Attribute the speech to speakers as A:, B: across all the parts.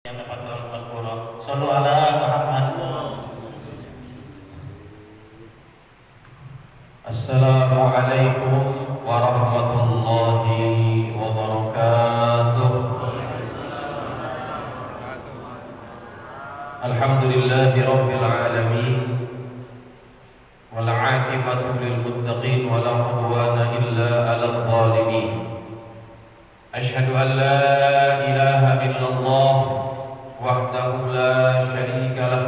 A: yang dapat dalam Rasulullah. Sallu ala Muhammad. Assalamualaikum warahmatullahi wabarakatuh. Alhamdulillahi rabbil alamin. Wal 'aqibatu lil muttaqin wa la 'udwana illa 'alal zalimin. Asyhadu an la ilaha illallah wahdahu la syarika lah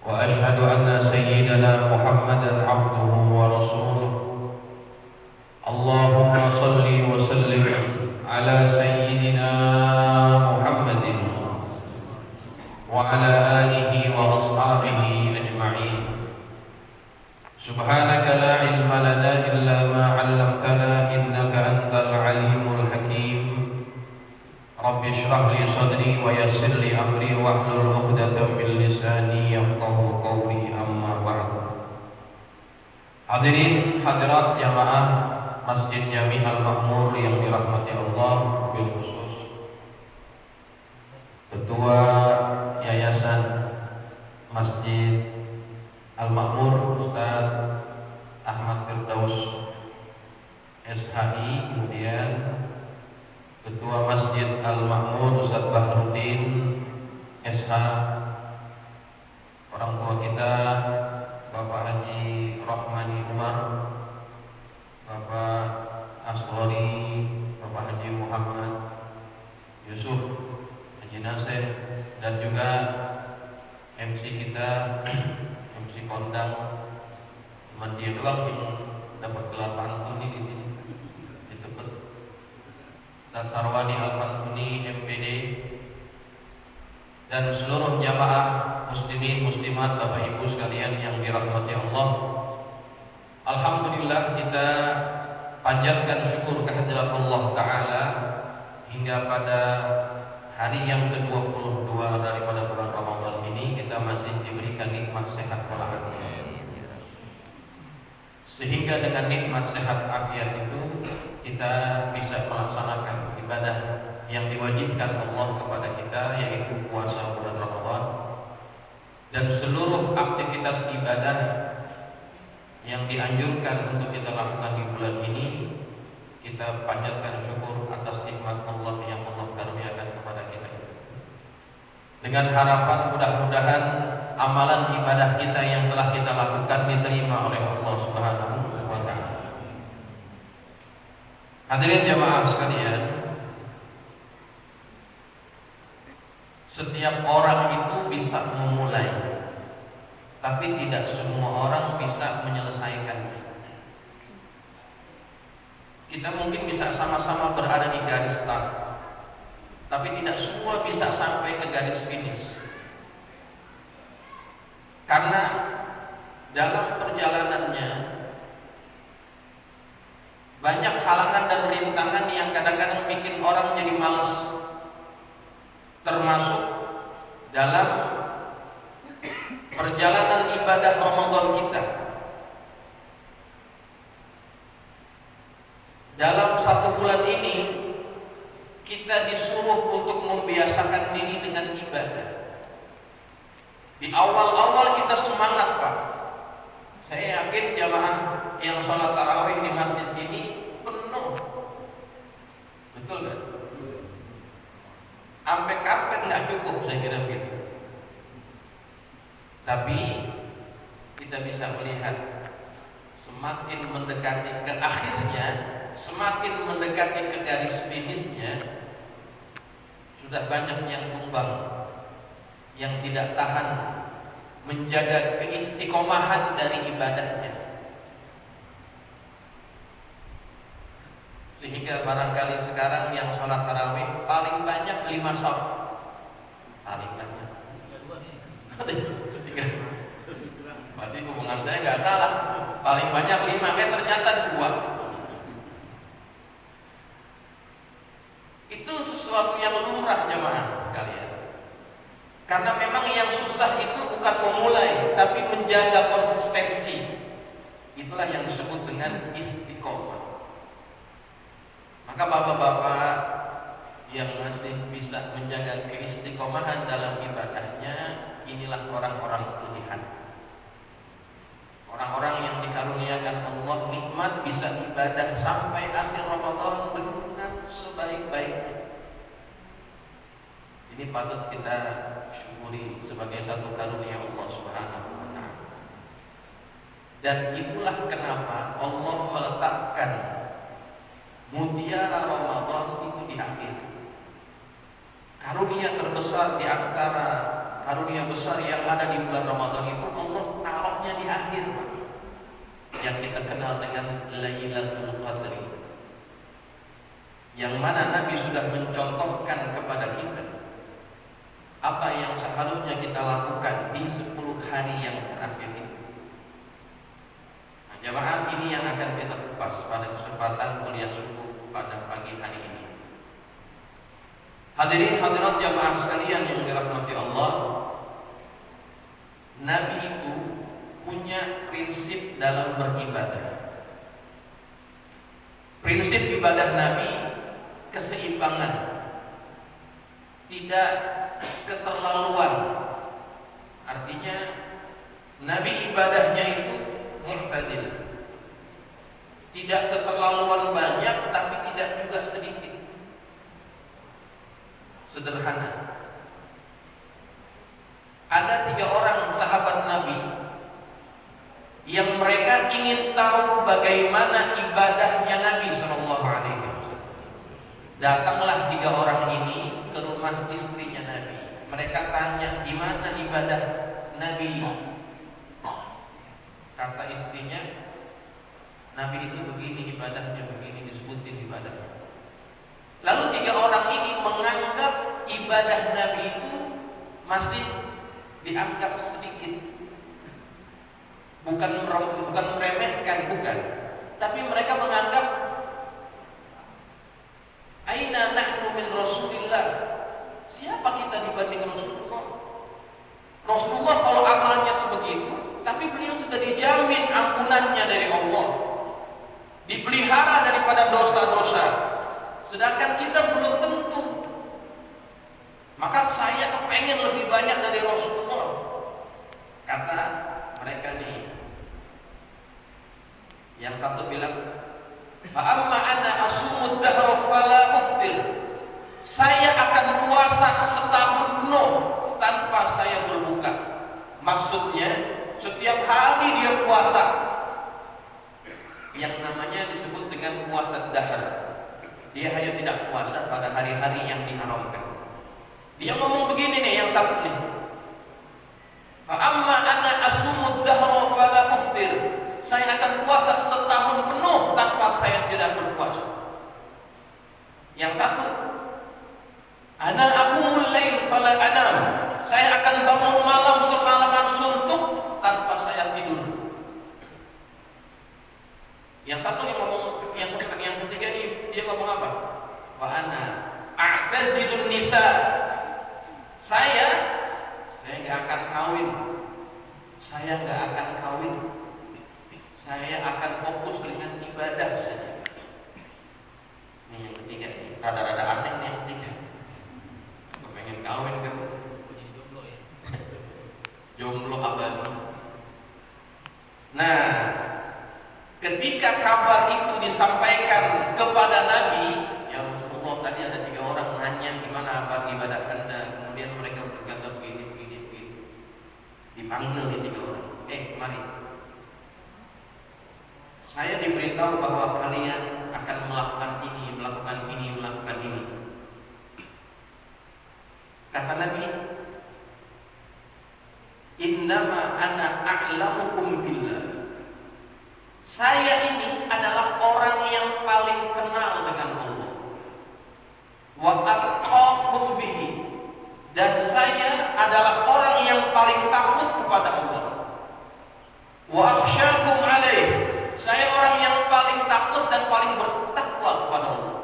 A: wa asyhadu anna sayyidana Muhammadan 'abduhu wa rasuluh. Allahumma shalli wa sallim ala sayyidina Muhammadin wa ala alihi wa ashabihi ajma'in. Subhanaka la ilma lana illa ma 'allamtana innaka antal alimul hakim. Rabbi shrah li sadri wa yassir li amri wahlul 'uqdatam min lisani yafqahu qawli, amma ba'd. Hadirin hadirat jamaah Masjid Jami' Al-Makmur yang dirahmati Allah, bil khusus Ketua Yayasan Masjid Al-Makmur Ustaz Ahmad Firdaus SHI, kemudian Ketua Masjid Al-Makmur Ustaz Bahrudin SH, orang tua kita Bapak Haji Rahmani Umar, Bapak Asghari, Bapak Haji Muhammad Yusuf, Haji Nasir, dan juga MC kita, MC kondang, cuma dia doang yang dapat gelar pantun di sini, di Tebet. Dan Sarwani Al-Pantuni MPD, dan seluruh jamaah muslimin muslimat Bapak Ibu sekalian yang dirahmati Allah. Alhamdulillah, kita panjatkan syukur kehadirat Allah Ta'ala hingga pada hari yang ke-22 daripada bulan Ramadan ini kita masih diberikan nikmat sehat walafiat. Sehingga dengan nikmat sehat afiat itu kita bisa melaksanakan ibadah yang diwajibkan Allah kepada kita, yaitu puasa bulan Ramadan, dan seluruh aktivitas ibadah yang dianjurkan untuk kita lakukan di bulan ini. Kita panjatkan syukur atas nikmat Allah yang Allah karuniakan kepada kita, dengan harapan mudah-mudahan amalan ibadah kita yang telah kita lakukan diterima oleh Allah Subhanahu wa ta'ala. Hadirin jamaah sekalian, setiap orang itu bisa memulai, tapi tidak semua orang bisa menyelesaikan. Kita mungkin bisa sama-sama berada di garis start, tapi tidak semua bisa sampai ke garis finish. Karena dalam perjalanannya banyak halangan dan rintangan yang kadang-kadang bikin orang jadi malas, termasuk dalam perjalanan ibadah Ramadan kita. Dalam satu bulan ini kita disuruh untuk membiasakan diri dengan ibadah. Di awal-awal kita semangat, Pak. Saya yakin jamaah yang sholat tarawih di masjid ini penuh. Betul kan? Sampai kapan nggak cukup, saya kira begitu. Tapi kita bisa melihat semakin mendekati ke akhirnya, semakin mendekati ke garis finishnya, sudah banyak yang tumbang, yang tidak tahan menjaga keistiqomahan dari ibadahnya, sehingga barangkali sekarang yang sholat tarawih paling banyak 5 shaf, paling banyak. Berarti hubungan saya nggak salah, paling banyak 5, ternyata 2. Itu sesuatu yang lumrah jamaah sekalian. Karena memang yang susah itu bukan memulai, tapi menjaga konsistensi. Itulah yang disebut dengan istiqomah. Maka bapak-bapak yang masih bisa menjaga keistiqomahan dalam ibadahnya, inilah orang-orang pilihan. Orang-orang yang dikaruniakan Allah nikmat bisa ibadah sampai akhir Ramadan dengan sebaik-baiknya. Ini patut kita syukuri sebagai satu karunia Allah Subhanahu wa taala. Dan itulah kenapa Allah meletakkan mutiara Ramadan itu di akhir. Karunia terbesar di antara karunia besar yang ada di bulan Ramadan itu Allah taruhnya di akhir, yang kita kenal dengan Lailatul Qadri, yang mana Nabi sudah mencontohkan kepada kita apa yang seharusnya kita lakukan di 10 hari yang terakhir ini. Nah, jamaah, ini yang akan kita kupas pada kesempatan kuliah subuh pada pagi hari ini. Hadirin hadirat jamaah sekalian yang dirahmati Allah, Nabi itu punya prinsip dalam beribadah. Prinsip ibadah Nabi keseimbangan, tidak keterlaluan. Artinya Nabi ibadahnya itu mu'tadil, tidak keterlaluan banyak tapi tidak juga sedikit, sederhana. Ada 3 orang sahabat Nabi yang mereka ingin tahu bagaimana ibadahnya Nabi Shallallahu Alaihi Wasallam. Datanglah 3 orang ini ke rumah istrinya Nabi. Mereka tanya, gimana ibadah Nabi? Kata istrinya, Nabi itu begini ibadahnya, begini, disebutin ibadahnya. Lalu 3 orang ini menganggap ibadah Nabi itu masih dianggap sedikit, bukan meremehkan, bukan, tapi mereka menganggap aina nahnu min Rasulillah, siapa kita dibanding Rasulullah? Rasulullah kalau amalnya sebegitu, tapi beliau sudah dijamin ampunannya dari Allah, dipelihara daripada dosa-dosa, sedangkan kita belum tentu. Maka saya kepengen lebih banyak dari Rasulullah. Kata mereka nih, yang satu bilang, fa'amma ana asumud dahra fala uftir, saya akan puasa setahun penuh tanpa saya berbuka. Maksudnya setiap hari dia puasa, yang namanya disebut dengan puasa dahr. Dia hanya tidak puasa pada hari-hari yang diharamkan. Dia ngomong begini nih, yang satu nih, fa'amma ana asumud dahra fala uftir, saya akan puasa setahun penuh tanpa saya tidak berpuasa. Yang satu, ana aqumul lail fala anam, saya akan bangun malam semalaman suntuk tanpa saya tidur. Yang satu yang ngomong, yang ketiga ini dia ngomong apa? Wa ana a'tazilun nisa, saya nggak akan kawin, saya nggak akan kawin, saya akan fokus dengan ibadah saja. Ini yang ketiga, rada-rada aneh nih yang ketiga. Kepengen kawin kan? Jomblo ya? Jomblo abadi. Nah, ketika kabar itu disampaikan kepada Nabi, ya Rasulullah, tadi ada 3 orang nanya gimana apa ibadah Anda, kemudian mereka berkata begini. Dipanggil nih 3 orang, mari. Saya diberitahu bahwa kalian akan melakukan ini, melakukan ini, melakukan ini. Kata Nabi, innama ana a'lamukum billah, saya ini adalah orang yang paling kenal dengan Allah, wa atqakum bihi, dan saya adalah orang yang paling takut kepada Allah, wa akhsyakum alaih, saya orang yang paling takut dan paling bertakwa kepada Allah.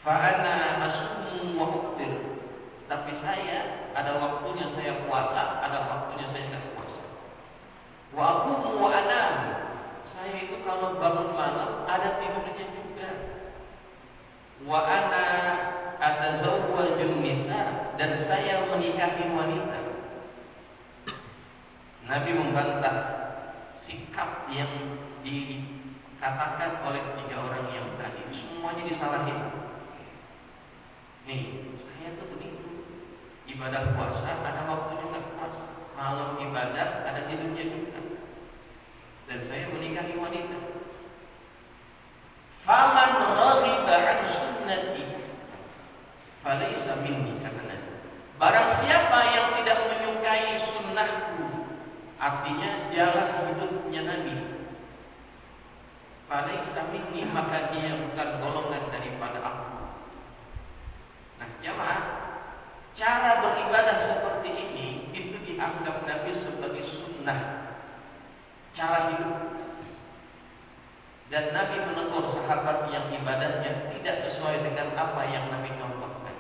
A: Fa ana asum wa uftir, tapi saya ada waktunya saya puasa, ada waktunya saya tidak puasa. Wa aqumu wa anam, saya itu kalau bangun malam ada tidurnya juga. Wa ana dan saya menikahi wanita. Nabi membantah sikap yang dikatakan oleh 3 orang yang tadi. Semuanya disalahin. Nih, saya tuh begitu. Ibadah puasa ada waktunya nggak puasa. Malam ibadah ada tidurnya juga. Dan saya menikahi wanita. Faman raghiba an sunnati falaysa minni, kata Nabi. Barang siapa yang tidak menyukai sunnahku, artinya jalan hidupnya Nabi, falaysa minni, maka dia bukan golongan daripada aku. Nah, jamaah, cara beribadah seperti ini itu dianggap Nabi sebagai sunnah, cara hidup. Dan Nabi menegur sahabat yang ibadahnya tidak sesuai dengan apa yang Nabi contohkan.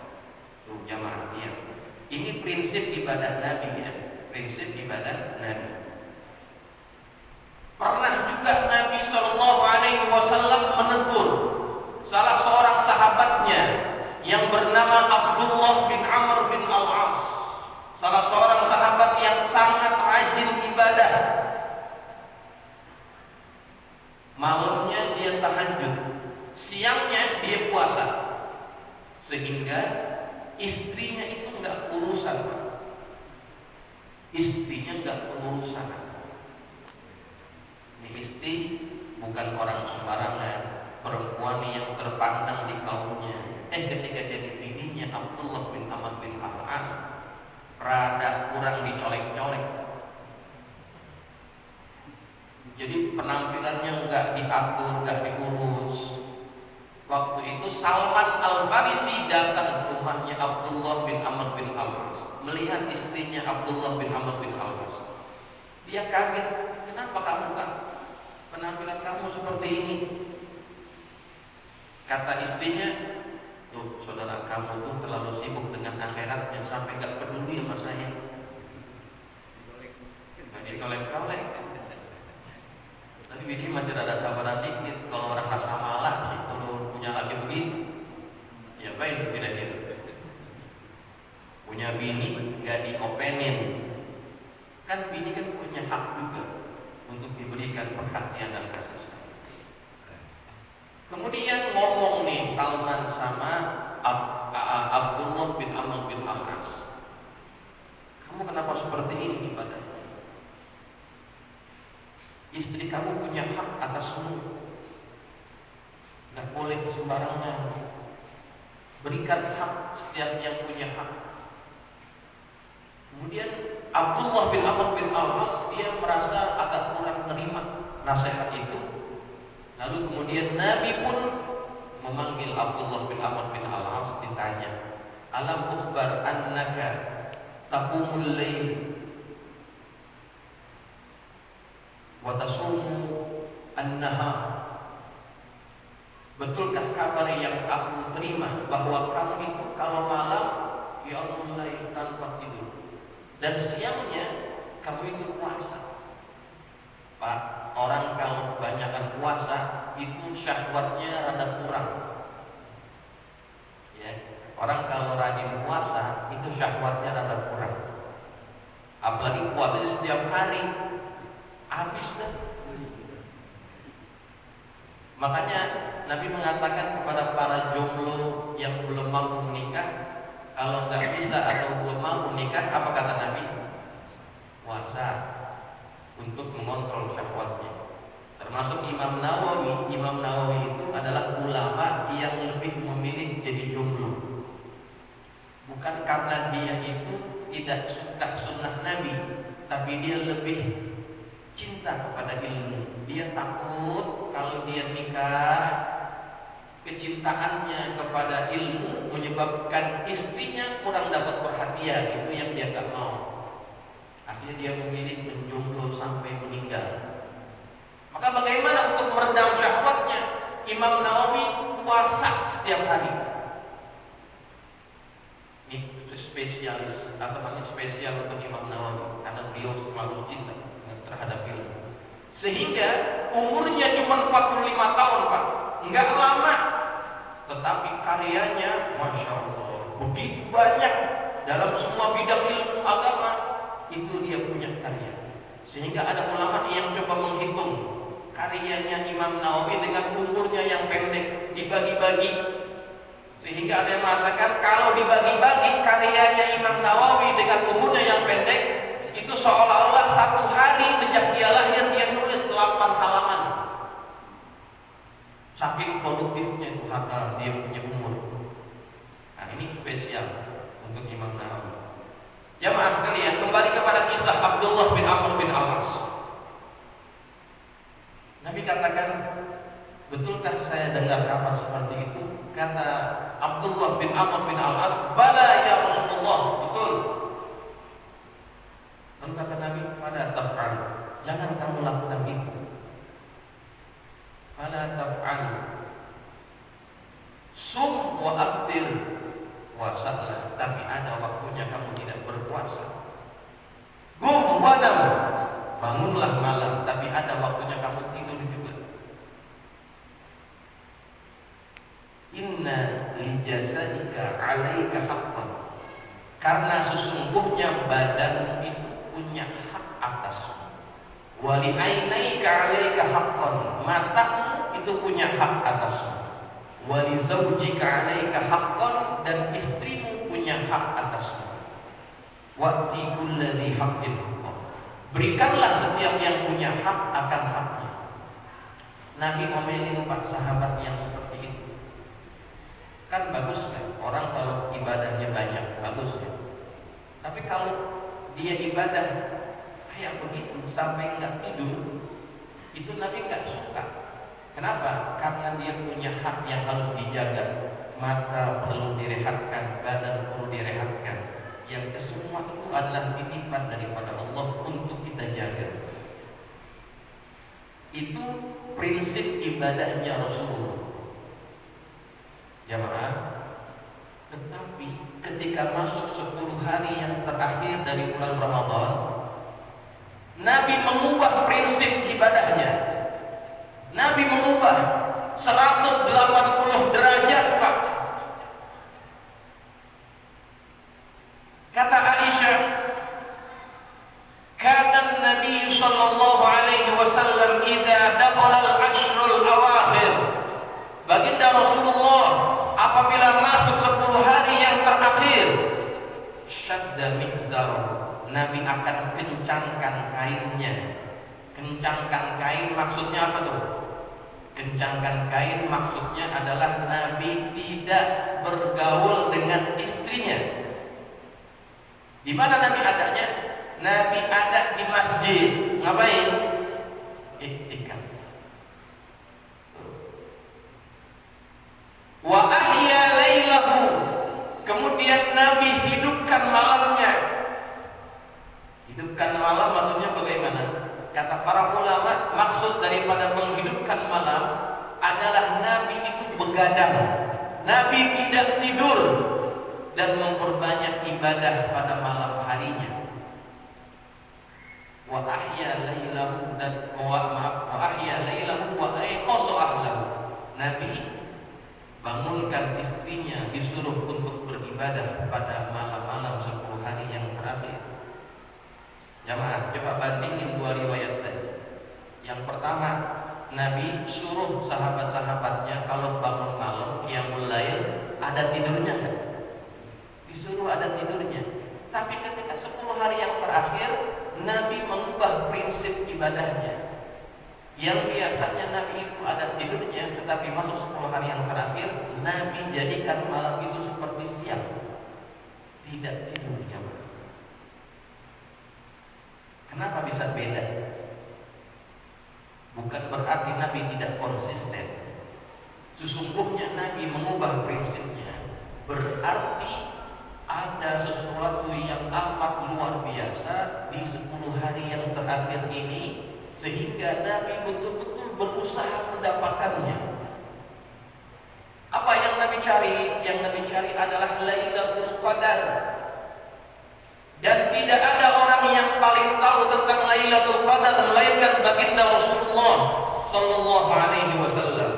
A: Tuh jamaah, ya. Ini prinsip ibadah Nabi, ya. Prinsip ibadah Nabi. Pernah juga Nabi SAW menegur salah seorang sahabatnya yang bernama Abdullah bin Amr bin Al-As, salah seorang sahabat yang sangat rajin ibadah. Malamnya dia tahajud, siangnya dia puasa, sehingga istrinya itu nggak urusan, Pak. Istrinya nggak urusan. Ini istri bukan orang sembarangan, perempuan yang terpandang di kaumnya. Ketika jadi bininya Abdullah bin Amr bin Al-As, rada kurang dicolek-colek. Jadi penampilannya nggak diatur, nggak diurus. Waktu itu Salman Al-Farisi datang ke rumahnya Abdullah bin Amr bin Al-As, melihat istrinya Abdullah bin Amr bin Al-As. Dia kaget, kenapa kamu kan penampilan kamu seperti ini? Kata istrinya, tuh saudara kamu tuh terlalu sibuk dengan akhiratnya sampai nggak peduli sama saya. Jadi kolek-kolek. Tapi bini masih ada sabaran dikit. Kalau orang rasa malah sih, kalau punya laki begitu, ya baik kira-kira. Punya bini nggak diopenin, kan bini kan punya hak juga untuk diberikan perhatian dan kasih sayang. Kemudian ngomong nih Salman sama Abdullah bin Amr bin Al-As, kamu kenapa seperti ini ibadahnya? Istri kamu punya hak atasmu, nggak boleh sembarangan. Berikan hak setiap yang punya hak. Kemudian Abdullah bin Amr bin Al-As dia merasa agak kurang menerima nasihat itu. Lalu kemudian Nabi pun memanggil Abdullah bin Amr bin Al-As, ditanya, alam ukhbar annaka taqumul lail wa tasumu an-nahar. Betulkah kabar yang aku terima bahwa kamu itu kalau malam qiyamul lail tanpa tidur dan siangnya kamu itu puasa? Pak, orang kalau kebanyakan puasa itu syahwatnya rada kurang. Ya, orang kalau rajin puasa itu syahwatnya rada kurang. Apalagi puasanya setiap hari, habis dah. Makanya Nabi mengatakan kepada para jomblo yang belum mampu menikah, kalau nggak bisa atau belum mampu menikah, apa kata Nabi? Puasa untuk mengontrol syahwatnya. Termasuk Imam Nawawi. Imam Nawawi itu adalah ulama yang lebih memilih jadi jomblo, bukan karena dia itu tidak suka sunnah Nabi, tapi dia lebih cinta kepada ilmu. Dia takut kalau dia nikah, kecintaannya kepada ilmu menyebabkan istrinya kurang dapat perhatian. Itu yang dia gak mau. Akhirnya dia memilih menjomblo sampai meninggal. Maka bagaimana untuk meredam syahwatnya? Imam Nawawi puasa setiap hari. Ini spesialis, atau hanya spesial untuk Imam Nawawi, karena beliau selalu cinta terhadap ilmu. Sehingga umurnya cuma 45 tahun, Pak. Enggak lama. Tetapi karyanya Masya Allah begitu banyak. dalam semua bidang ilmu agama itu dia punya karya. Sehingga ada ulama yang coba menghitung karyanya Imam Nawawi dengan umurnya yang pendek, dibagi-bagi. Sehingga ada yang mengatakan kalau dibagi-bagi karyanya Imam Nawawi dengan umurnya yang pendek, itu seolah-olah 1 hari sejak dia lahir dia nulis 8 halaman. Saking produktifnya itu harta dia punya umur. Nah ini spesial untuk Imam Nawawi. Ya maaf sekalian, kembali kepada kisah Abdullah bin Amr bin Al-As. Nabi katakan, betulkah saya dengar kabar seperti itu? Kata Abdullah bin Amr bin Al-As, bala ya Rasulullah, betul. Lalu kata Nabi, fala taf'al, jangan kamu lakukan itu. Fala taf'al, sum wa aftir puasalah, tapi ada waktunya kamu tidak berpuasa. Qum wa nam, bangunlah malam, tapi ada waktunya kamu tidur juga. Inna li jasadika 'alaika haqqan, karena sesungguhnya badanmu itu punya hak atasmu. Wa li 'ainaika 'alaika haqqan, matamu itu punya hak atasmu. Wa li zawjika 'alaika haqqan, dan istrimu punya hak atasmu. Wa'ti kulli haqqin haqqan, berikanlah setiap yang punya hak akan haknya. Nabi ngomelin 4 sahabat yang seperti itu. Kan bagus kan orang kalau ibadahnya banyak, bagus ya. Tapi kalau dia ibadah kayak begitu sampai nggak tidur, itu Nabi nggak suka. Kenapa? Karena dia punya hak yang harus dijaga. Mata perlu direhatkan, badan perlu direhatkan. Yang kesemua itu adalah titipan daripada Allah untuk kita jaga. Itu prinsip ibadahnya Rasulullah. Jamaah. Tetapi ketika masuk 10 hari yang terakhir dari bulan Ramadan, Nabi mengubah prinsip ibadahnya. Nabi mengubah 180 derajat, Pak. Kata Aisyah, kana Nabi sallallahu alaihi wasallam idza dakhala al-ashrul awakhir, baginda Rasulullah apabila masuk 10 hari yang terakhir, syadda mizzaru, Nabi akan kencangkan kainnya. Kencangkan kain maksudnya apa tuh? Kencangkan kain maksudnya adalah Nabi tidak bergaul dengan istrinya. Di mana Nabi adanya? Nabi ada di masjid. Ngapain? Iktikaf. Wa ahya lailahu, kemudian Nabi hidupkan malamnya. Hidupkan malam maksudnya bagaimana? Kata para ulama, maksud daripada menghidupkan malam adalah Nabi itu begadang. Nabi tidak tidur dan memperbanyak ibadah pada malam harinya. Wa ahya lailahu, dan wa ahya lailahu wa ayqasa ahlahu. Nabi bangunkan istrinya, disuruh untuk beribadah pada malam-malam 10 hari yang terakhir. Jamaah, coba bandingin 2 riwayat tadi. Yang pertama, Nabi suruh sahabat-sahabatnya kalau bangun malam qiyamul lail ada tidurnya kan? Disuruh ada tidurnya. Tapi ketika 10 hari yang terakhir, Nabi mengubah prinsip ibadahnya. Yang biasanya Nabi itu ada tidurnya, tetapi masuk 10 hari yang terakhir, Nabi jadikan malam itu seperti siang. Tidak tidur, jamaah. Kenapa bisa beda? Bukan berarti Nabi tidak konsisten. Sesungguhnya Nabi mengubah prinsipnya. Berarti ada sesuatu yang amat luar biasa di 10 hari yang terakhir ini, sehingga Nabi betul-betul berusaha mendapatkannya. Apa yang Nabi cari? Yang Nabi cari adalah Lailatul Qadar. Dan tidak ada orang yang paling tahu tentang Lailatul Qadar melainkan baginda Rasulullah sallallahu alaihi wasallam.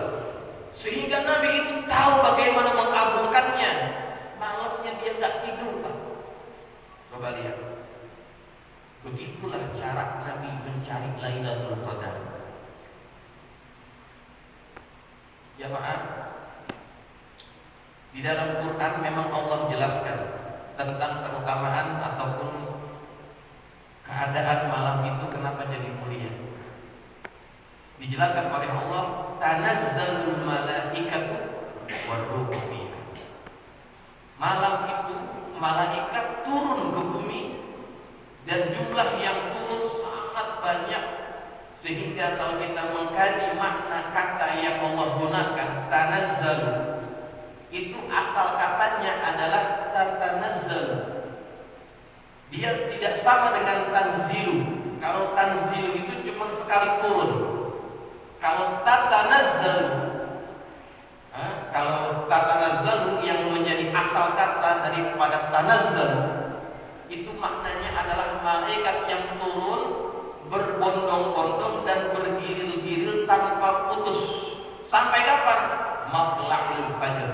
A: Sehingga Nabi itu tahu bagaimana mengagungkannya. Malamnya dia enggak tidur, Pak. dalam Quran memang Allah jelaskan tentang keutamaan ataupun keadaan malam itu kenapa jadi mulia. Dijelaskan oleh Allah, tanazzalul malaikatu warruhu fiha. Malam itu malaikat turun ke bumi dan jumlah yang turun sangat banyak, sehingga kalau kita mengkaji makna kata yang Allah gunakan tanazzalu, itu asal katanya adalah tatanazzalu. Dia tidak sama dengan tanzilu. Kalau tanzilu itu cuma sekali turun. Kalau tatanazzalu, kalau tatanazzalu yang menjadi asal kata daripada tanazzalu, itu maknanya adalah malaikat yang turun berbondong-bondong dan bergiril-giril tanpa putus. Sampai kapan? Matla'ul fajr.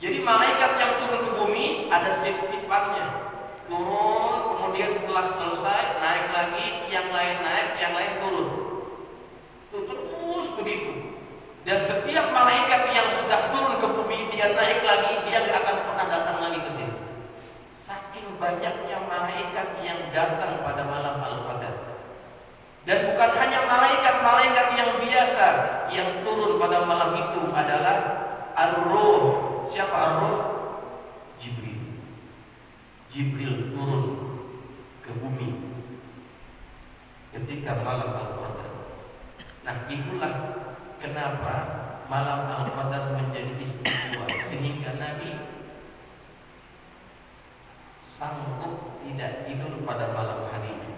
A: Jadi malaikat yang turun ke bumi ada sip-sipannya. Turun, kemudian setelah selesai naik lagi, yang lain naik, yang lain turun. Itu terus begitu. Dan setiap malaikat yang sudah turun ke bumi, dia naik lagi, dia tidak akan pernah datang lagi ke sini. Saking banyaknya malaikat yang datang pada malam Al-Qadar. Dan bukan hanya malaikat-malaikat yang biasa yang turun pada malam itu adalah Ar-Ruh. Siapa Ar-Ruh? Jibril. Jibril turun ke bumi ketika malam Al-Qadar. Nah, itulah kenapa malam Al-Qadar menjadi istimewa, sehingga Nabi sanggup tidak tidur pada malam harinya.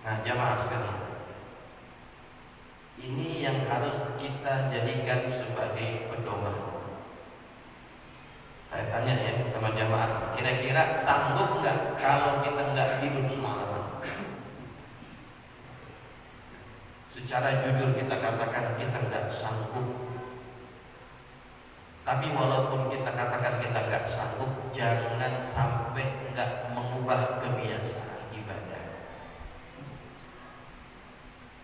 A: Nah, jamaah sekalian, ini yang harus kita jadikan sebagai pedoman. Saya tanya ya sama jamaah, kira-kira sanggup nggak kalau kita nggak tidur semalaman? Secara jujur kita katakan kita nggak sanggup. Tapi walaupun kita katakan kita nggak sanggup, jangan sampai nggak mengubah kebiasaan ibadah.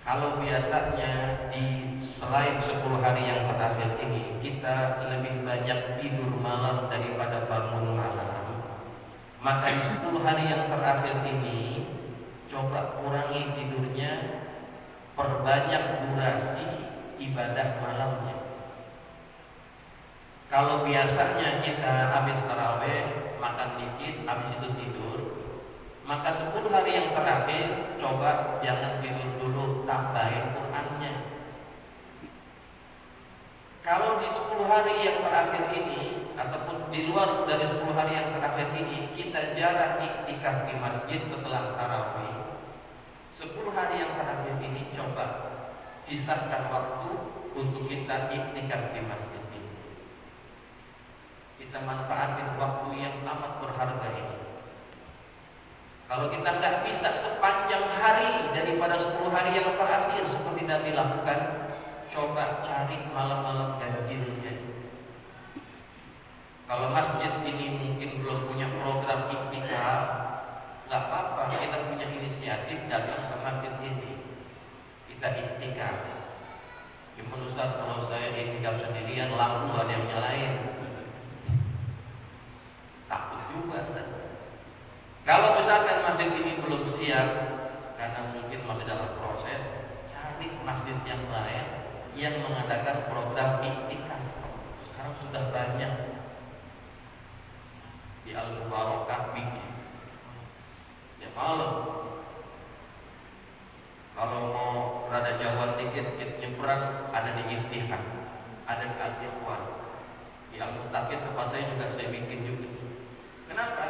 A: Kalau biasanya di selain 10 hari yang terakhir ini kita lebih banyak tidur malam daripada bangun malam, maka di 10 hari yang terakhir ini coba kurangi tidurnya, perbanyak durasi ibadah malamnya. Kalau biasanya kita habis tarawih makan dikit, habis itu tidur, maka 10 hari yang terakhir coba jangan tidur dulu, tambahin Qur'annya. Kalau di 10 hari yang terakhir ini ataupun di luar dari 10 hari yang terakhir ini kita jarang iktikaf di masjid setelah tarawih, 10 hari yang terakhir ini coba sisakan waktu untuk kita iktikaf di masjid ini. Kita manfaatin waktu yang amat berharga ini. Kalau kita nggak bisa sepanjang hari daripada 10 hari yang terakhir seperti Nabi lakukan, coba cari malam-malam ganjilnya. Kalau masjid ini mungkin belum punya program iktikaf, nggak apa-apa, kita punya inisiatif datang ke masjid ini, kita iktikaf. Gimana Ustaz, kalau saya iktikaf sendirian lampu ada yang nyalain, takut juga kan? Kalau misalkan masjid ini belum siap karena mungkin masih dalam proses, cari masjid yang lain yang mengadakan program iktikaf. Sekarang sudah banyak di Al-Mubarakah bikin ya malam. Kalau mau rada jauhan dikit nyebrang, ada di Ittihad, ada di Al-Ikhwan, di Al-Mutakin tempat saya juga saya bikin juga. Kenapa?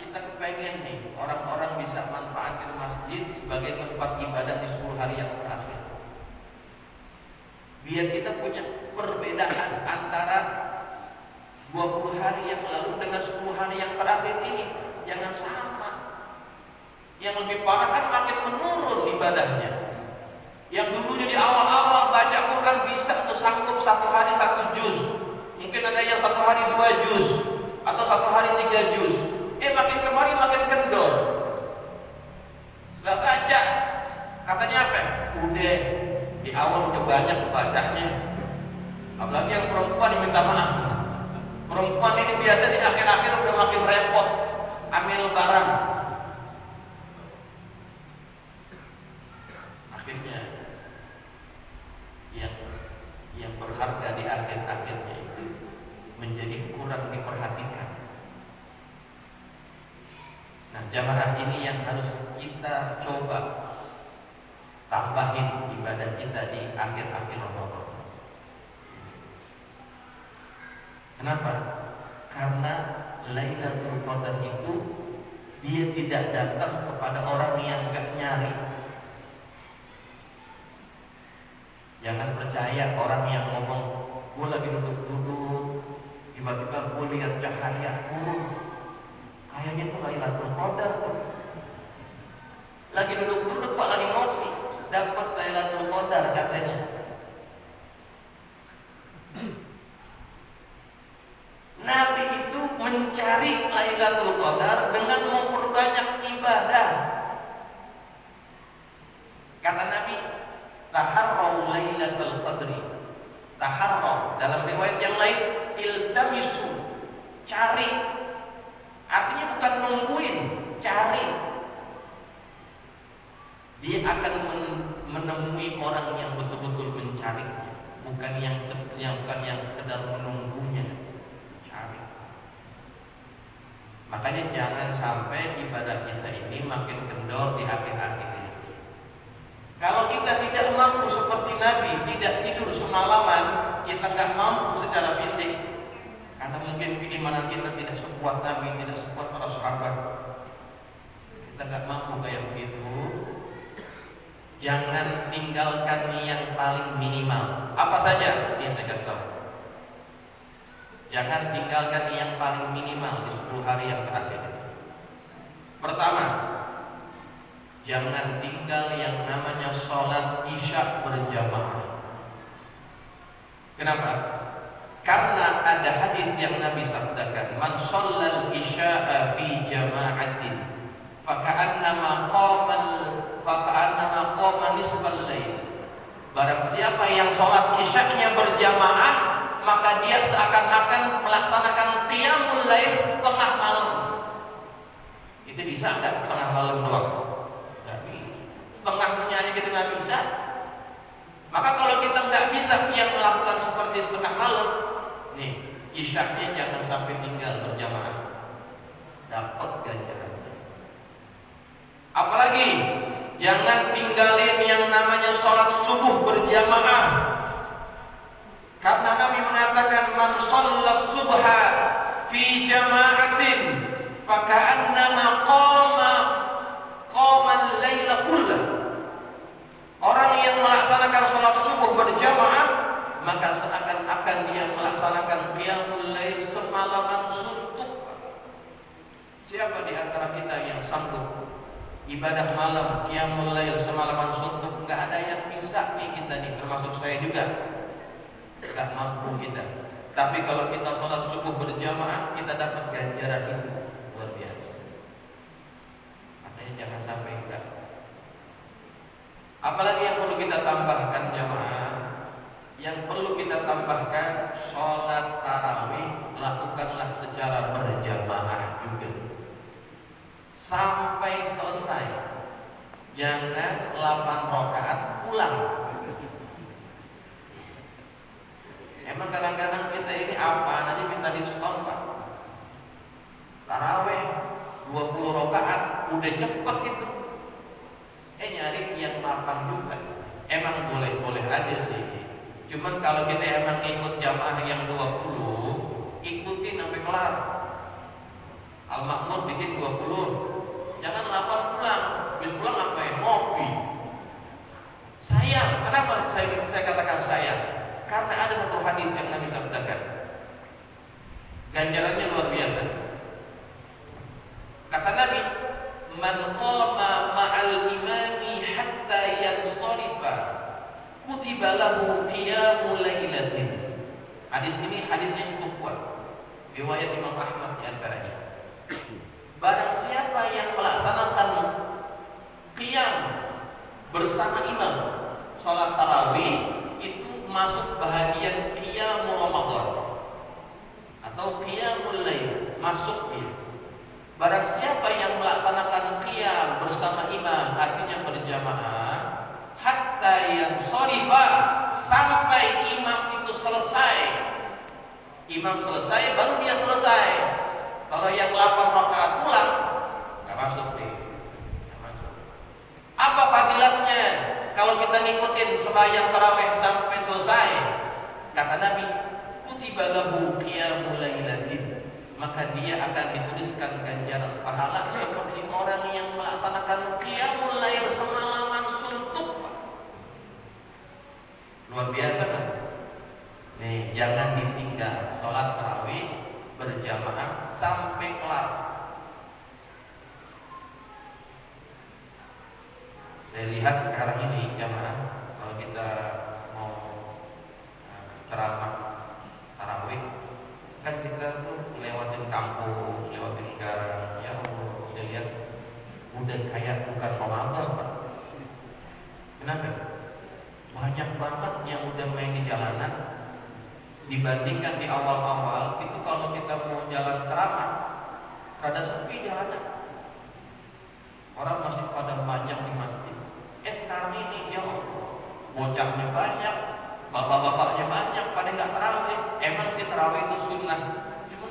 A: Kita kepengen nih orang-orang bisa manfaatin masjid sebagai tempat ibadah di 10 hari yang terakhir. Biar kita punya perbedaan antara 20 hari yang lalu dengan 10 hari yang terakhir ini. Jangan sama. Yang lebih parah kan makin menurun ibadahnya. Yang dulunya di awal-awal baca Quran bisa tuh sanggup 1 hari 1 juz. Mungkin ada yang 1 hari 2 juz atau 1 hari 3 juz. Makin kemari makin kendor. Gak baca. Katanya apa? Udah di awal udah banyak bacanya. Habis lagi yang perempuan yang minta maaf. Perempuan ini biasa di akhir-akhir udah makin repot, ambil barang. Akhirnya yang berharga di akhir-akhirnya itu menjadi kurang diperhatikan. Nah, jamaah ini yang harus kita coba tambahin ibadah kita di akhir-akhir Ramadan. Kenapa? Karena Lailatul Qadar itu dia tidak datang kepada orang yang gak nyari. Jangan percaya orang yang ngomong, gue lagi duduk-duduk, tiba-tiba gue lihat cahaya kayaknya itu Lailatul Qadar. Lagi duduk-duduk Pak, lagi ngopi, dapat Lailatul Qadar katanya. Nabi itu mencari Lailatul Qadar dengan memperbanyak ibadah. Kata Nabi, taharrau Lailatul Qadri. Taharrau dalam riwayat yang lain, iltamisu, cari. Artinya bukan nungguin, cari. Dia akan menemui orang yang betul-betul mencarinya, bukan yang sekedar menunggunya. Cari. Makanya jangan sampai ibadah kita ini makin kendor di akhir-akhir ini. Kalau kita tidak mampu seperti Nabi, tidak tidur semalaman, kita nggak mampu secara fisik, karena mungkin keimanan kita tidak sekuat Nabi, tidak sekuat para sahabat, kita nggak mampu kayak begitu. Jangan tinggalkan yang paling minimal. Apa saja? Ini saya kasih tahu. Jangan tinggalkan yang paling minimal di 10 hari yang terakhir. Pertama, jangan tinggal yang namanya sholat isya berjamaah. Kenapa? Karena ada hadis yang Nabi sabdakan, man shallal isya'a fi jama'atin faka'annama qama nisfal lail. Barang siapa yang sholat isya'nya berjamaah, maka dia seakan-akan melaksanakan qiyamul lail setengah malam. Itu bisa enggak setengah malam doang? Enggak bisa. Setengahnya aja kita enggak bisa. Maka kalau kita enggak bisa yang melakukan seperti setengah malam, nih, isya'nya jangan sampai tinggal berjamaah. Dapat ganjarannya. Apalagi jangan tinggalin yang namanya sholat subuh berjamaah. Karena Nabi mengatakan man shallas subha fi jama'atin faka'annama qama al-laila kullah. Orang yang melaksanakan sholat subuh berjamaah, maka seakan-akan dia melaksanakan qiyamul lail semalaman suntuk. Siapa di antara kita yang sanggup ibadah malam qiyamul lail semalaman suntuk? Enggak ada yang bisa nih kita nih, termasuk saya juga. Enggak mampu kita. Tapi kalau kita sholat subuh berjamaah, kita dapat ganjaran itu luar biasa. Makanya jangan sampai enggak. Apalagi yang perlu kita tambahkan jamaah? Yang perlu kita tambahkan, sholat tarawih lakukanlah secara berjamaah juga sampai selesai. Jangan 8 rakaat pulang. Emang kadang-kadang kita ini apa aja minta diskon Pak. Tarawih 20 rakaat udah cepet itu. Nyari yang 8 juga. Emang boleh-boleh aja sih. Cuman kalau kita emang ikut jamaah yang 20, ikutin sampai kelar. Al-Makmur bikin 20. Jangan 8 pulang. Habis pulang ngapain? Ngopi. Sayang. Kenapa saya katakan sayang? Karena ada satu hadis yang Nabi sabdakan. Ganjarannya luar biasa. Kata Nabi, man qama ma'al imami hatta yansarifa kutiba lahu qiyamul lailatin. Hadis ini hadisnya cukup kuat. Riwayat Imam Ahmad di antaranya. Barang siapa yang melaksanakan qiyam bersama imam salat tarawih, itu masuk bahagian qiyam qiyamul Ramadan atau qiyamul lail, masuk dia. Barang siapa yang melaksanakan qiyam bersama imam, artinya berjamaah, hatta yang shorifa, sampai imam itu selesai. Imam selesai baru dia selesai. Kalau yang 8 rakaat pulang, nggak masuk nih. Nggak masuk. Apa fadilatnya kalau kita ngikutin sembahyang tarawih sampai selesai? Kata Nabi, kutiba lahu qiyamul lailatin, maka dia akan dituliskan ganjaran pahala seperti orang yang melaksanakan qiyamul lail semalaman suntuk. Luar biasa kan? Nih, jangan ditinggal sholat tarawih berjamaah sampai kelar. Saya lihat sekarang ini jamaah, kalau kita mau ceramah tarawih, kan kita tuh lewatin kampung, lewatin gang. Ya Allah, saya lihat udah kayak bukan Ramadan, Pak. Kenapa? Banyak banget yang udah main di jalanan. Dibandingkan di awal-awal itu, kalau kita mau jalan ceramah rada sepi jalanan, orang masih pada banyak di masjid. Sekarang ini ya Allah, bocahnya banyak, bapak-bapaknya banyak, pada nggak tarawih. Emang sih tarawih itu sunnah, cuma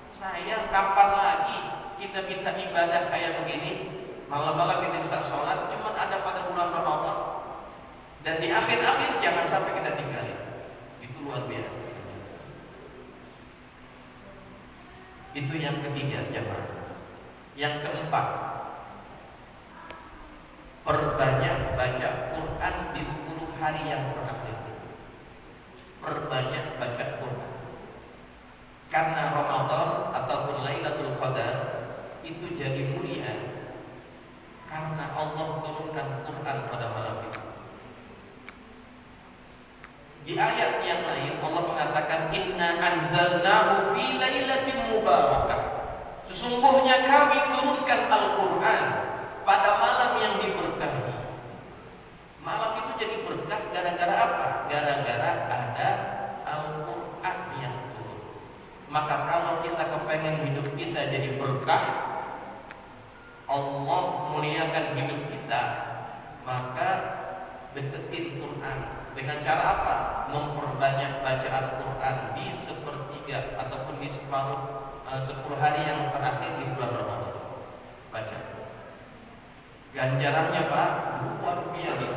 A: saya kapan lagi kita bisa ibadah kayak begini, malam-malam kita bisa sholat, cuma ada pada bulan Ramadan. Dan di akhir-akhir jangan sampai kita tinggalin. Luar biasa. Itu yang ketiga, jemaah. Yang keempat, perbanyak baca Quran di 10 hari yang terakhir. Perbanyak baca Quran. Karena Ramadan ataupun Lailatul Qadar itu jadi mulia karena Allah turunkan Quran pada malam itu. Di ayat yang lain Allah mengatakan, inna anzalnahu fi lailatin mubarakah. Sesungguhnya kami turunkan Al-Quran pada malam yang diberkahi. Malam itu jadi berkah gara-gara apa? Gara-gara ada Al-Quran yang turun. Maka kalau kita kepengen hidup kita jadi berkah, Allah muliakan hidup kita, maka deketin Quran. Dengan cara apa? Memperbanyak bacaan Quran di 1/3 ataupun di separuh 10 hari yang terakhir di bulan Ramadan. Baca. Ganjarannya Pak luar biasa.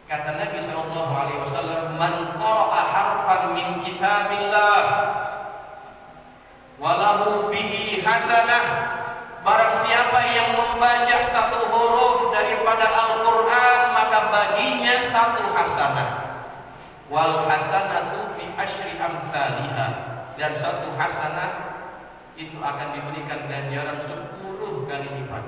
A: Kata Nabi SAW, man qara'a harfan min kitabillah walahu bihi hasanah. Barang siapa yang membaca satu huruf daripada Al-Quran, maka baginya 1 hasanah. Wal hasanatu fi asyri amsalihha. Dan 1 hasanah itu akan diberikan ganjaran 10 kali lipat.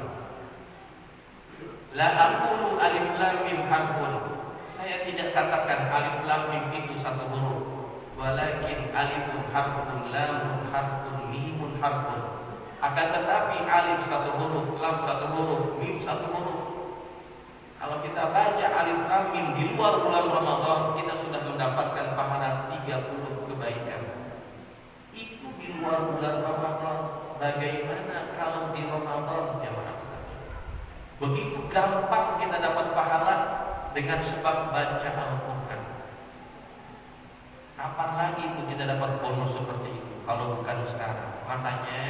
A: La aqulu alif lam mim harfun. Saya tidak katakan alif lam mim itu 1 huruf. Walakin alifun harfun, lamun harfun, mimun harfun. Akan tetapi alif 1 huruf, lam 1 huruf, mim 1 huruf. Kalau kita baca alif lam mim di luar bulan Ramadan, kita sudah mendapatkan pahala 30 kebaikan. Itu di luar bulan Ramadan. Bagaimana kalau di Ramadan, jemaah sekalian? Begitu gampang kita dapat pahala dengan sebab baca Al-Quran. Kapan lagi itu kita dapat bonus seperti itu kalau bukan sekarang? Makanya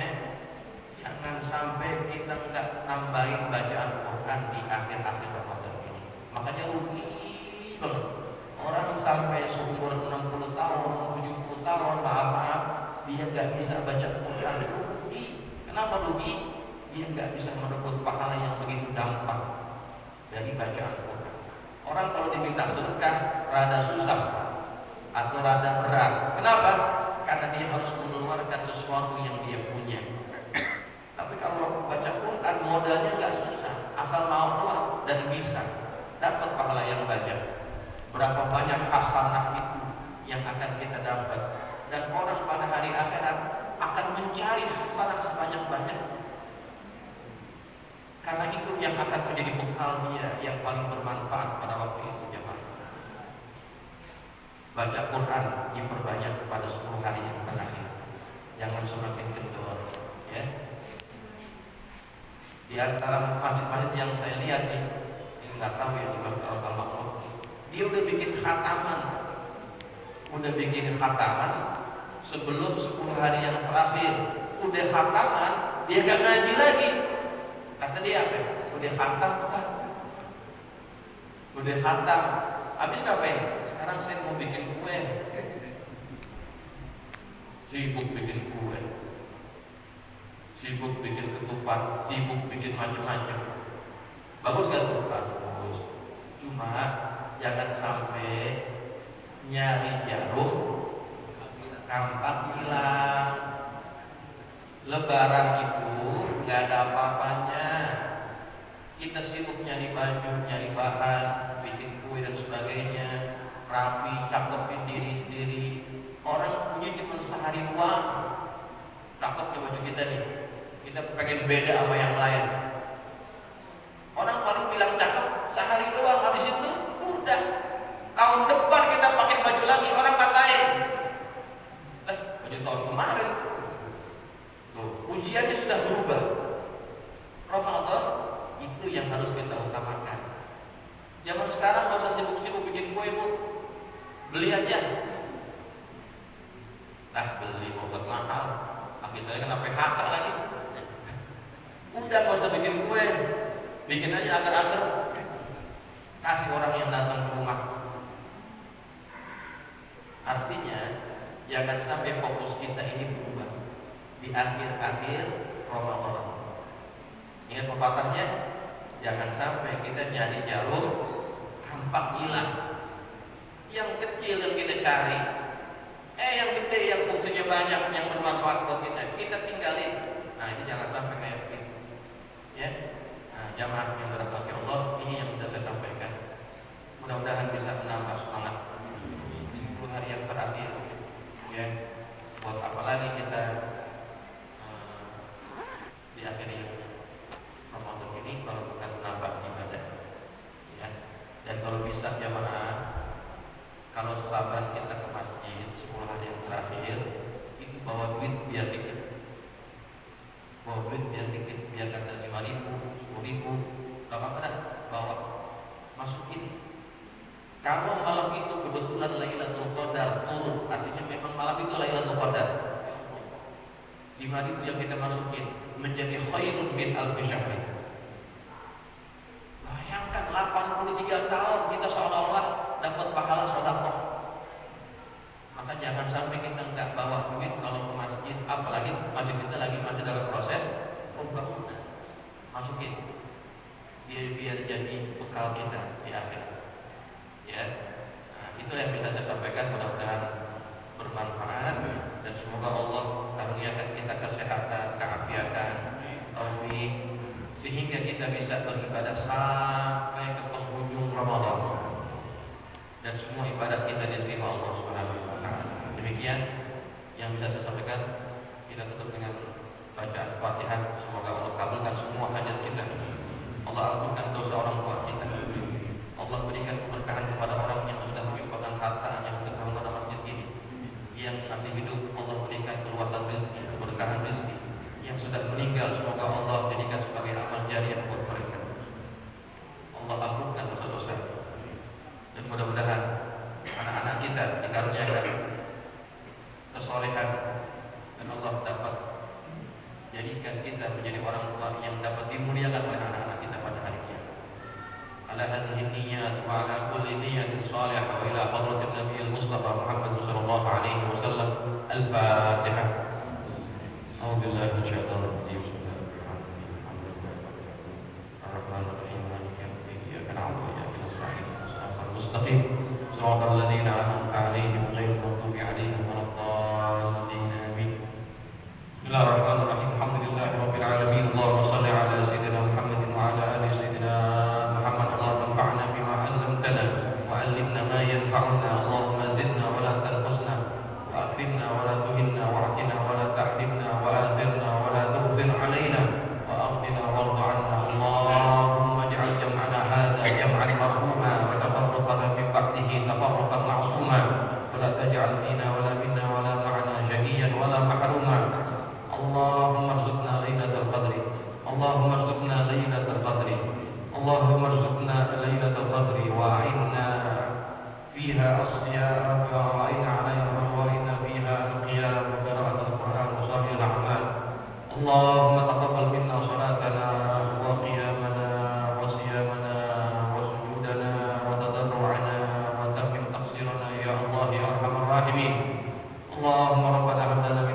A: jangan sampai kita nggak nambahin bacaan Quran di akhir-akhir Ramadan ini. Makanya rugi banget. Orang sampai seumur 60 tahun, 70 tahun, maaf, dia nggak bisa baca Quran. Rugi. Kenapa rugi? Dia nggak bisa merebut pahala yang begitu gampang dari bacaan Quran. Orang kalau diminta sedekah rada susah atau rada berat. Kenapa? Karena dia harus mengeluarkan sesuatu yang dia punya. Tapi kalau baca Quran modalnya nggak susah, asal mau keluar dan bisa dapat pahala yang banyak. Berapa banyak hasanah itu yang akan kita dapat, dan orang pada hari akhirat akan mencari hasanah sebanyak-banyak. Karena itu yang akan menjadi bekal dia yang paling bermanfaat pada waktu itu, jemaah. Baca Quran diperbanyak pada 10 hari yang terakhir. Jangan semakin kendor, ya. Di antara masjid-masjid yang saya lihat nih, ini nggak tahu ya di Masjid Al-Makmur, dia udah bikin khataman sebelum 10 hari yang terakhir. Udah khataman, dia gak ngaji lagi. Kata dia apa? Udah khatam kan? Udah khatam. Habis ngapain? Sekarang saya mau bikin kue. Sibuk bikin kue, sibuk bikin ketupat, sibuk bikin macam-macam. Bagus kan tuh? Bagus. Cuma jangan sampai nyari jarum kampak hilang. Lebaran itu gak ada apa-apanya. Kita sibuk nyari baju, nyari bahan, bikin kue dan sebagainya, rapi, cakepin diri sendiri. Orang punya cuma sehari doang. Cakepnya baju kita nih, kita pengen beda sama yang lain. Orang paling bilang cakep sehari doang, habis itu udah. Tahun depan kita pakai baju lagi, orang katain, baju tahun kemarin. Tuh, ujiannya sudah berubah. Ramadan itu yang harus kita utamakan. Zaman sekarang gak usah sibuk-sibuk bikin kue, Bu. Beli aja. Beli obat mahal. Akhirnya kena PHK lagi. Udah gak usah bikin kue, bikin aja agar-agar, kasih orang yang datang ke rumah. Artinya jangan sampai fokus kita ini berubah di akhir-akhir Ramadan. Ingat pepatahnya, jangan sampai kita nyari jarum tampak hilang. Yang kecil yang kita cari, yang gede yang fungsinya banyak, yang bermanfaat buat kita tinggalin. Nah, ini jangan sampai kayak begitu, ya. Nah, jamaah yang dirahmati Allah, ini yang bisa saya sampaikan. Mudah-mudahan bisa menambah semangat di 10 hari yang terakhir, ya. Buat apa lagi kita di akhir Ramadan ini kalau bukan menambah ibadah, ya. Dan kalau bisa jamaah, kalau sahabat kita ke masjid 10 hari yang terakhir itu bawa duit biar dikit, biar kata 5.000, 10.000, gak apa-apa dah, bawa, masukin. Kalau malam itu kebetulan Lailatul Qadar turun, artinya memang malam itu Lailatul Qadar, 5.000 yang kita masukin menjadi khairun min alfi syahri. Bayangkan 83 tahun kita seolah-olah dapat pahala sedekah. Maka jangan sampai kita nggak bawa duit kalau ke masjid, apalagi masjid kita lagi masih dalam proses pembangunan. Masukin, biar jadi bekal kita di akhir. Ya, nah, itu yang bisa saya sampaikan. Mudah-mudahan bermanfaat dan semoga Allah karuniakan kita kesehatan, keafiatan, taufik, sehingga kita bisa beribadah sampai ke penghujung Ramadan dan semua ibadat kita diterima Allah Subhanahu wa taala. Demikian yang bisa saya sampaikan. Kita tutup dengan bacaan Fatihah. Semoga Allah kabulkan semua hajat kita. Allah ampunkan dosa orang tua kita. Allah berikan keberkahan kepada orang yang sudah menginfakkan hartanya untuk bangunan masjid ini. Yang masih hidup, Allah berikan keluasan rezeki, keberkahan rezeki. Yang sudah meninggal, semoga Allah jadikan sebagai amal jariah buat mereka. Allah ampunkan dosa-dosa. Dan mudah-mudahan anak-anak kita dikaruniakan kesolehan dan Allah dapat jadikan kita menjadi orang tua yang dapat dimuliakan oleh anak-anak kita pada hari kiamat. Ala hadhihi niyyat wa ala kulli niyyatin salihah wa ila hadratin nabiyil Mustafa Muhammad sallallahu alaihi wasallam. Al-Fatihah. A'udzu billahi minasyaitonir rajim. Ar-Rahmanir-Rahim. Maliki yaumiddin. Iyyaka na'budu wa iyyaka nasta'in. Shiratal mustaqim. Shiratal ladzina an'amta 'alaihim ghairil maghdubi 'alaihim waladdallin. Amin. Bismillahirrahmanirrahim. Alhamdulillahirabbil alamin. Allahumma shalli 'ala sayyidina Muhammadin wa 'ala ali sayyidina Muhammad. Allahumma anfa'na bima 'allamtana wa 'allimna ma yanfa'una. Allahumma zidna wa la tanqusna wa akrimna wa la tuhinna wa'tina wa la tahrimna wa athirna wa la tu'thir 'alaina wa aghnina warda 'anna. Allahumma ij'al jam'ana hadha jam'an marhuma wa tafarraqana min ba'dihi tafarruqan ma'suma. rabbana hab lana min